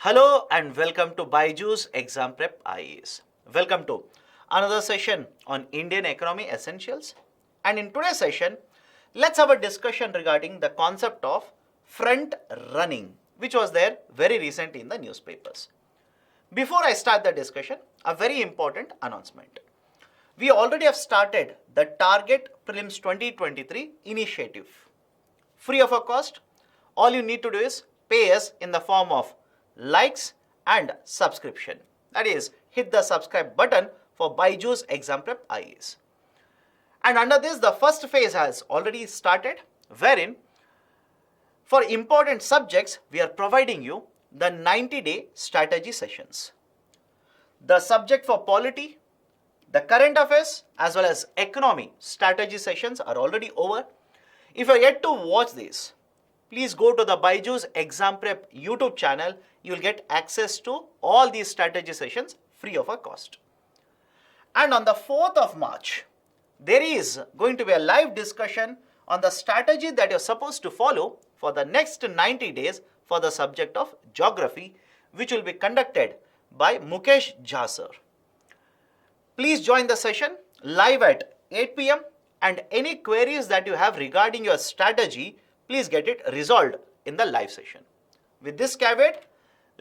Hello and welcome to BYJU'S Exam Prep IAS. Welcome to another session on Indian Economy Essentials. And in today's session, let's have a discussion regarding the concept of front running, which was there very recent in the newspapers. Before I start the discussion, a very important announcement. We already have started the Target Prelims 2023 initiative. Free of a cost, all you need to do is pay us in the form of likes and subscription. That is, hit the subscribe button for BYJU'S Exam Prep IAS. And under this, the first phase has already started, wherein for important subjects, we are providing you the 90-day strategy sessions. The subject for polity, the current affairs, as well as economy strategy sessions are already over. If you are yet to watch this, please go to the BYJU'S Exam Prep YouTube channel. You will get access to all these strategy sessions free of a cost. And on the 4th of March, there is going to be a live discussion on the strategy that you're supposed to follow for the next 90 days for the subject of geography, which will be conducted by Viresh Joshi. Please join the session live at 8 p.m. and any queries that you have regarding your strategy, please get it resolved in the live session. With this caveat,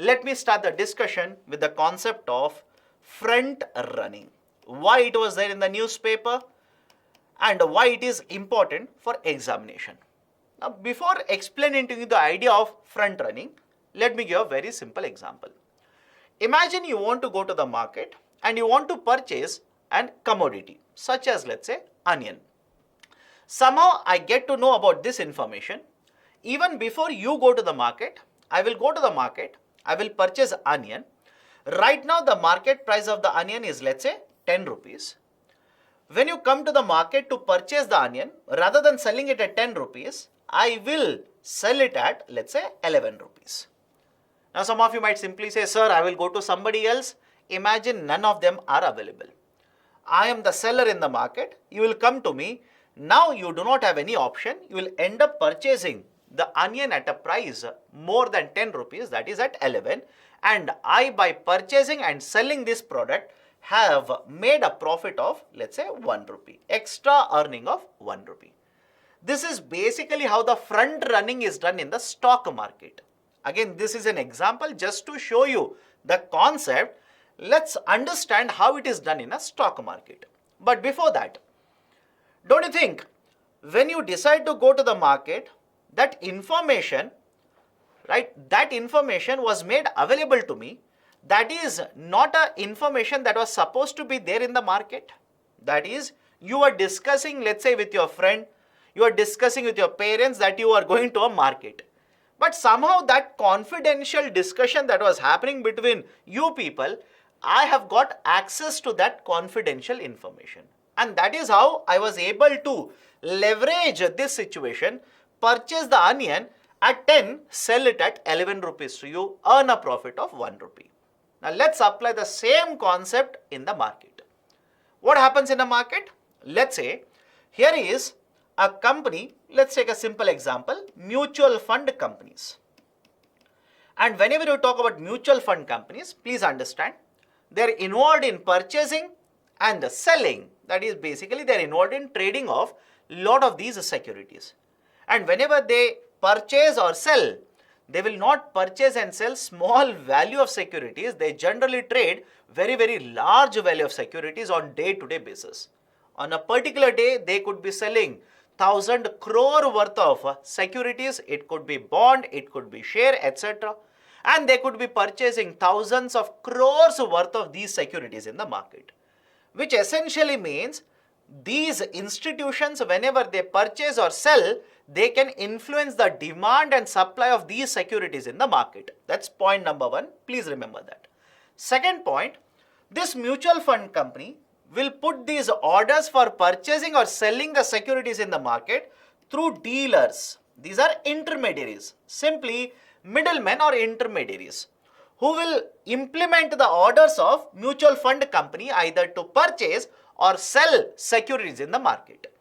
let me start the discussion with the concept of front running. Why it was there in the newspaper and why it is important for examination. Now, before explaining to you the idea of front running, let me give a very simple example. Imagine you want to go to the market and you want to purchase an commodity such as, let's say, onion. Somehow I get to know about this information. Even before you go to the market, I will go to the market, I will purchase onion. Right now the market price of the onion is, let's say, 10 rupees. When you come to the market to purchase the onion, rather than selling it at 10 rupees, I will sell it at, let's say, 11 rupees. Now some of you might simply say, sir, I will go to somebody else. Imagine none of them are available. I am the seller in the market. You will come to me. Now you do not have any option. You will end up purchasing the onion at a price more than 10 rupees, that is at 11. And I, by purchasing and selling this product, have made a profit of, let's say, 1 rupee. Extra earning of 1 rupee. This is basically how the front running is done in the stock market. Again, this is an example just to show you the concept. Let's understand how it is done in a stock market. But before that, don't you think when you decide to go to the market, that information, right, that information was made available to me. That is not a information that was supposed to be there in the market. That is, you are discussing, let's say, with your friend, you are discussing with your parents that you are going to a market. But somehow that confidential discussion that was happening between you people, I have got access to that confidential information. And that is how I was able to leverage this situation, purchase the onion at 10, sell it at 11 rupees to you, earn a profit of 1 rupee. Now let's apply the same concept in the market. What happens in a market? Let's say here is a company, let's take a simple example, mutual fund companies. And whenever you talk about mutual fund companies, please understand, they're involved in purchasing and selling. That is basically they're involved in trading of lot of these securities. And whenever they purchase or sell, they will not purchase and sell small value of securities. They generally trade very, very large value of securities on day-to-day basis. On a particular day, they could be selling 1,000 crore worth of securities. It could be bond, it could be share, etc. And they could be purchasing thousands of crores worth of these securities in the market. Which essentially means these institutions, whenever they purchase or sell, they can influence the demand and supply of these securities in the market. That's point number 1. Please remember that. Second point, this mutual fund company will put these orders for purchasing or selling the securities in the market through dealers. These are intermediaries, simply middlemen or intermediaries, who will implement the orders of mutual fund company either to purchase or sell securities in the market.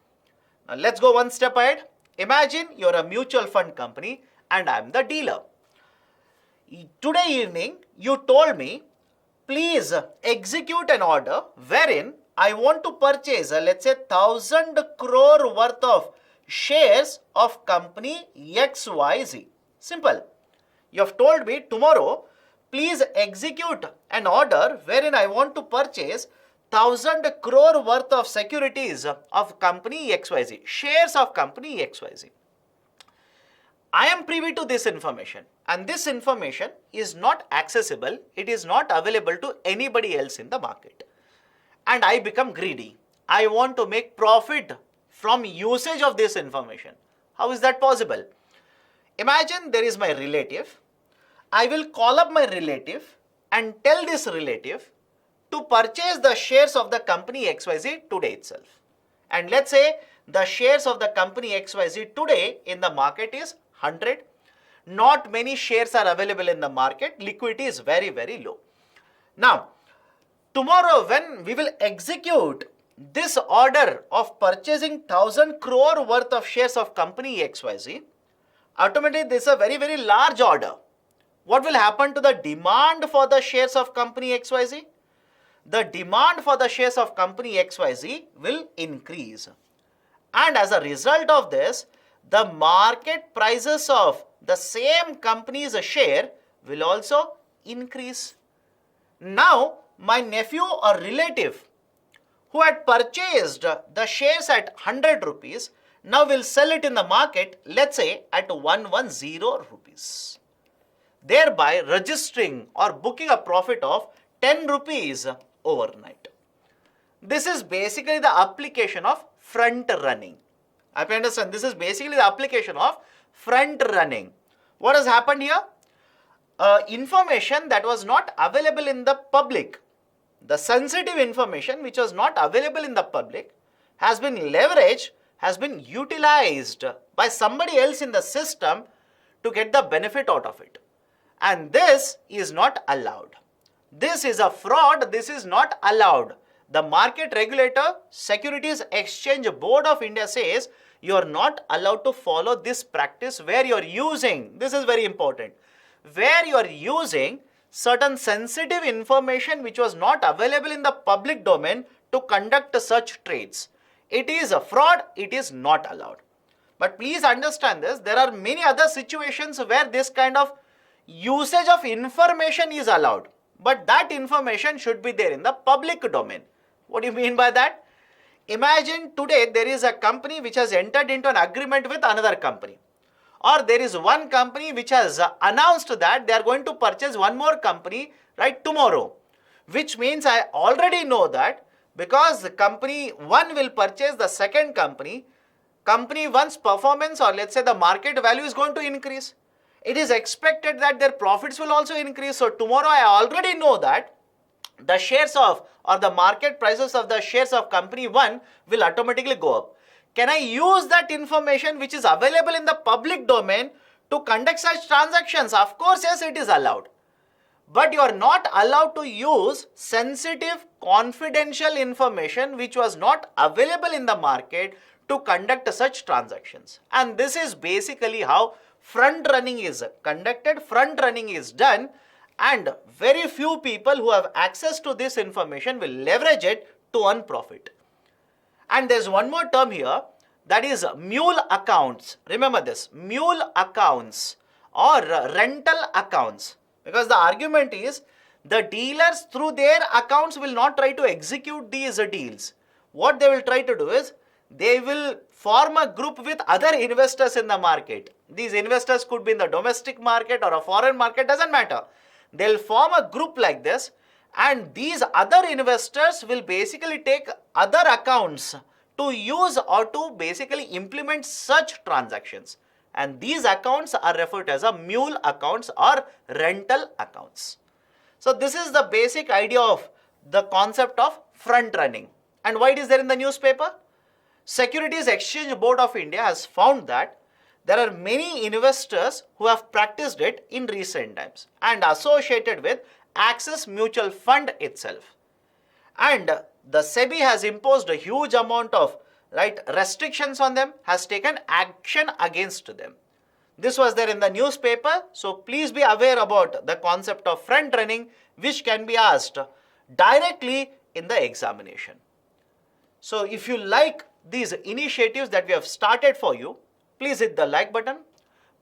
Now let's go one step ahead. Imagine you're a mutual fund company and I'm the dealer. Today evening, you told me, please execute an order wherein I want to purchase, let's say, 1,000 crore worth of shares of company XYZ. Simple. You have told me tomorrow, please execute an order wherein I want to purchase 1,000 crore worth of securities of company XYZ, shares of company XYZ. I am privy to this information, and this information is not accessible, it is not available to anybody else in the market. And I become greedy. I want to make profit from usage of this information. How is that possible? Imagine there is my relative. I will call up my relative and tell this relative to purchase the shares of the company XYZ today itself. And let's say the shares of the company XYZ today in the market is 100. Not many shares are available in the market. Liquidity is very, very low. Now, tomorrow when we will execute this order of purchasing 1,000 crore worth of shares of company XYZ, automatically this is a very, very large order. What will happen to the demand for the shares of company XYZ? The demand for the shares of company XYZ will increase. And as a result of this, the market prices of the same company's share will also increase. Now, my nephew or relative who had purchased the shares at 100 rupees now will sell it in the market, let's say at 110 rupees, thereby registering or booking a profit of 10 rupees overnight. This is basically the application of front running. I understand this is basically the application of front running. What has happened here? Information that was not available in the public, the sensitive information which was not available in the public has been leveraged, has been utilized by somebody else in the system to get the benefit out of it. And this is not allowed. This is a fraud. This is not allowed. The market regulator, Securities Exchange Board of India says you are not allowed to follow this practice where you are using, this is very important, where you are using certain sensitive information which was not available in the public domain to conduct such trades. It is a fraud. It is not allowed. But please understand this, there are many other situations where this kind of usage of information is allowed. But that information should be there in the public domain. What do you mean by that? Imagine today there is a company which has entered into an agreement with another company. Or there is one company which has announced that they are going to purchase one more company right tomorrow. Which means I already know that because the company 1 will purchase the second company, company 1's performance or let's say the market value is going to increase. It is expected that their profits will also increase. So tomorrow I already know that the shares of or the market prices of the shares of company 1 will automatically go up. Can I use that information which is available in the public domain to conduct such transactions? Of course, yes, it is allowed. But you are not allowed to use sensitive, confidential information which was not available in the market to conduct such transactions. And this is basically how front running is conducted, front running is done, and very few people who have access to this information will leverage it to earn profit. And there's one more term here, that is mule accounts. Remember this, mule accounts or rental accounts. Because the argument is the dealers through their accounts will not try to execute these deals. What they will try to do is they will form a group with other investors in the market. These investors could be in the domestic market or a foreign market, doesn't matter. They'll form a group like this, and these other investors will basically take other accounts to use or to basically implement such transactions. And these accounts are referred to as a mule accounts or rental accounts. So this is the basic idea of the concept of front running. And why it is there in the newspaper? Securities Exchange Board of India has found that there are many investors who have practiced it in recent times and associated with Axis Mutual Fund itself. And the SEBI has imposed a huge amount of restrictions on them, has taken action against them. This was there in the newspaper. So please be aware about the concept of front running, which can be asked directly in the examination. So if you like these initiatives that we have started for you, please hit the like button.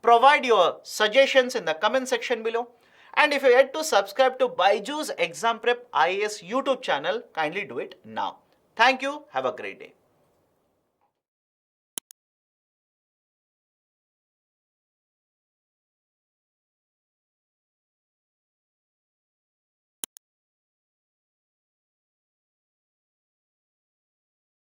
Provide your suggestions in the comment section below. And if you yet to subscribe to BYJU'S Exam Prep IAS YouTube channel, kindly do it now. Thank you. Have a great day.